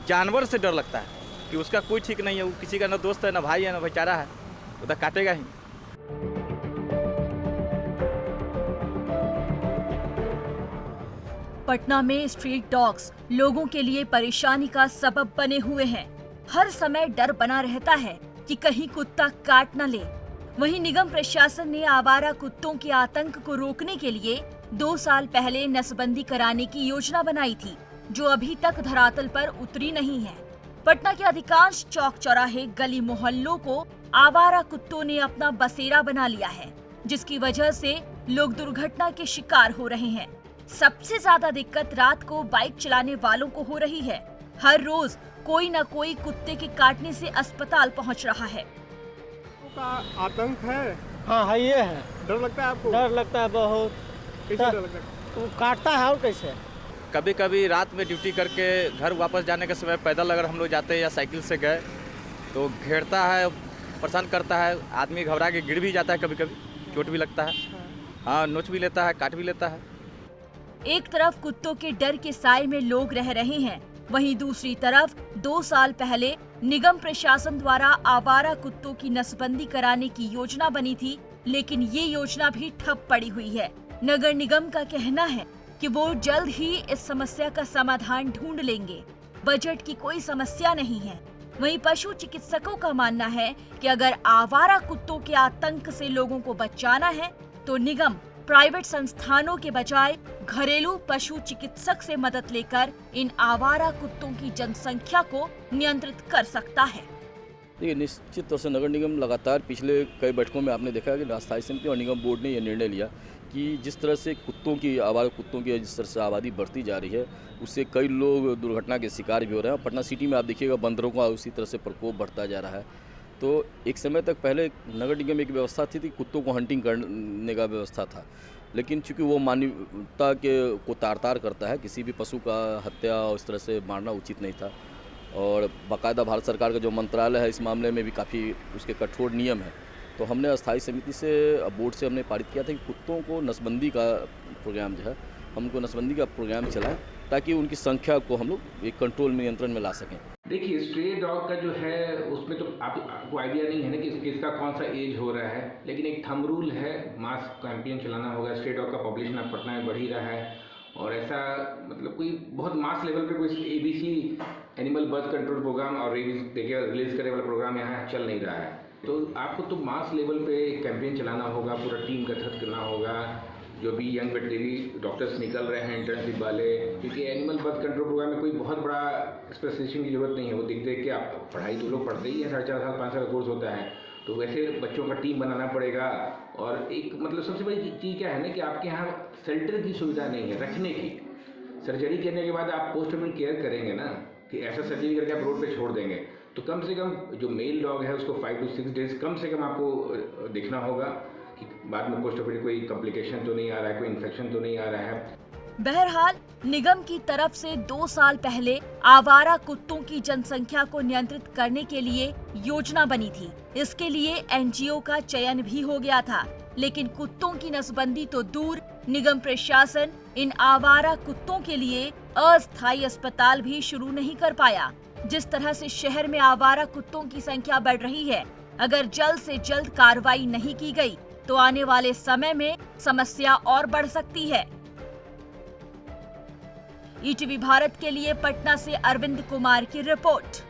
जानवर से डर लगता है कि उसका कोई ठीक नहीं है, वो किसी का ना दोस्त है, ना भाई है, ना बेचारा है, वो तो काटेगा ही। पटना में स्ट्रीट डॉग्स लोगों के लिए परेशानी का सबब बने हुए हैं। हर समय डर बना रहता है कि कहीं कुत्ता काट न ले। वहीं निगम प्रशासन ने आवारा कुत्तों के आतंक को रोकने के लिए 2 साल पहले नसबंदी कराने की योजना बनाई थी, जो अभी तक धरातल पर उतरी नहीं है। पटना के अधिकांश चौक चौराहे, गली मोहल्लों को आवारा कुत्तों ने अपना बसेरा बना लिया है, जिसकी वजह से लोग दुर्घटना के शिकार हो रहे हैं। सबसे ज्यादा दिक्कत रात को बाइक चलाने वालों को हो रही है। हर रोज कोई न कोई कुत्ते के काटने से अस्पताल पहुंच रहा है। का आतंक है? हाँ है, ये है। डर लगता है आपको? डर लगता है बहुत। कैसे डर लगता है? वो काटता है और कैसे? कभी कभी रात में ड्यूटी करके घर वापस जाने के समय पैदल अगर हम लोग जाते हैं या साइकिल से गए तो घेरता है, परेशान करता है, आदमी घबरा के गिर भी जाता है, कभी कभी चोट भी लगता है, हाँ नोच भी लेता है, काट भी लेता है। एक तरफ कुत्तों के डर के साए में लोग रह रहे हैं, वहीं दूसरी तरफ 2 साल पहले निगम प्रशासन द्वारा आवारा कुत्तों की नसबंदी कराने की योजना बनी थी, लेकिन ये योजना भी ठप पड़ी हुई है। नगर निगम का कहना है कि वो जल्द ही इस समस्या का समाधान ढूंढ लेंगे। बजट की कोई समस्या नहीं है। वहीं पशु चिकित्सकों का मानना है कि अगर आवारा कुत्तों के आतंक से लोगों को बचाना है तो निगम प्राइवेट संस्थानों के बजाय घरेलू पशु चिकित्सक से मदद लेकर इन आवारा कुत्तों की जनसंख्या को नियंत्रित कर सकता है। देखिए, निश्चित तौर से नगर निगम लगातार पिछले कई बैठकों में आपने देखा कि स्थायी समिति और निगम बोर्ड ने यह निर्णय लिया कि जिस तरह से आवारा कुत्तों की जिस तरह से आबादी बढ़ती जा रही है, उससे कई लोग दुर्घटना के शिकार भी हो रहे हैं। पटना सिटी में आप देखिएगा बंदरों का उसी तरह से प्रकोप बढ़ता जा रहा है। तो एक समय तक पहले नगर निगम एक व्यवस्था थी कुत्तों को हंटिंग करने का व्यवस्था था, लेकिन चूंकि वो मानवता के को तार करता है, किसी भी पशु का हत्या और इस तरह से मारना उचित नहीं था। और बाकायदा भारत सरकार का जो मंत्रालय है इस मामले में भी काफ़ी उसके कठोर नियम है। तो हमने अस्थायी समिति से, बोर्ड से हमने पारित किया था कि कुत्तों को नसबंदी का प्रोग्राम जो है, हमको नसबंदी का प्रोग्राम चलाएं ताकि उनकी संख्या को हम लोग एक कंट्रोल में, नियंत्रण में ला सकें। देखिए, स्ट्रे डॉग का जो है उसमें तो आपको आइडिया नहीं है ना कि किसका कौन सा एज हो रहा है, लेकिन एक थंब रूल है, मास कैंपेन चलाना होगा। स्ट्रे डॉग का पॉपुलेशन अब पटना में बढ़ ही रहा है और ऐसा मतलब कोई बहुत मास लेवल पे कोई ABC animal birth control program और रेबीज देखिए रिलीज करने वाला प्रोग्राम यहाँ चल नहीं रहा है। तो आपको तो मास लेवल पे कैंपेन चलाना होगा, पूरा टीम गठित करना होगा, जो भी यंग वेटनरी डॉक्टर्स निकल रहे हैं इंटर्नशिप वाले, क्योंकि एनिमल बर्थ कंट्रोल प्रोग्राम में कोई बहुत बड़ा स्पेसिफिकेशन की जरूरत नहीं है। वो देख के आप पढ़ाई तो लोग पढ़ते ही हैं, 4.5 साल 5 साल का कोर्स होता है, तो वैसे बच्चों का टीम बनाना पड़ेगा। और एक मतलब सबसे बड़ी चीज़ क्या है ना कि आपके यहाँ शेल्टर की सुविधा नहीं है रखने की। सर्जरी करने के बाद आप पोस्ट ऑपरेटिव केयर करेंगे ना, कि ऐसा सर्जरी करके आप रोड पे छोड़ देंगे, तो कम से कम जो मेल डॉग है उसको 5 to 6 डेज कम से कम आपको देखना होगा कि बाद में पोस्ट ऑपरेटिव कोई कॉम्प्लिकेशन तो नहीं आ रहा है, कोई इन्फेक्शन तो नहीं आ रहा है। बहरहाल निगम की तरफ से 2 साल पहले आवारा कुत्तों की जनसंख्या को नियंत्रित करने के लिए योजना बनी थी। इसके लिए NGO का चयन भी हो गया था, लेकिन कुत्तों की नसबंदी तो दूर, निगम प्रशासन इन आवारा कुत्तों के लिए अस्थायी अस्पताल भी शुरू नहीं कर पाया। जिस तरह से शहर में आवारा कुत्तों की संख्या बढ़ रही है, अगर जल्द से जल्द कार्रवाई नहीं की गई तो आने वाले समय में समस्या और बढ़ सकती है। ETV भारत के लिए पटना से अरविंद कुमार की रिपोर्ट।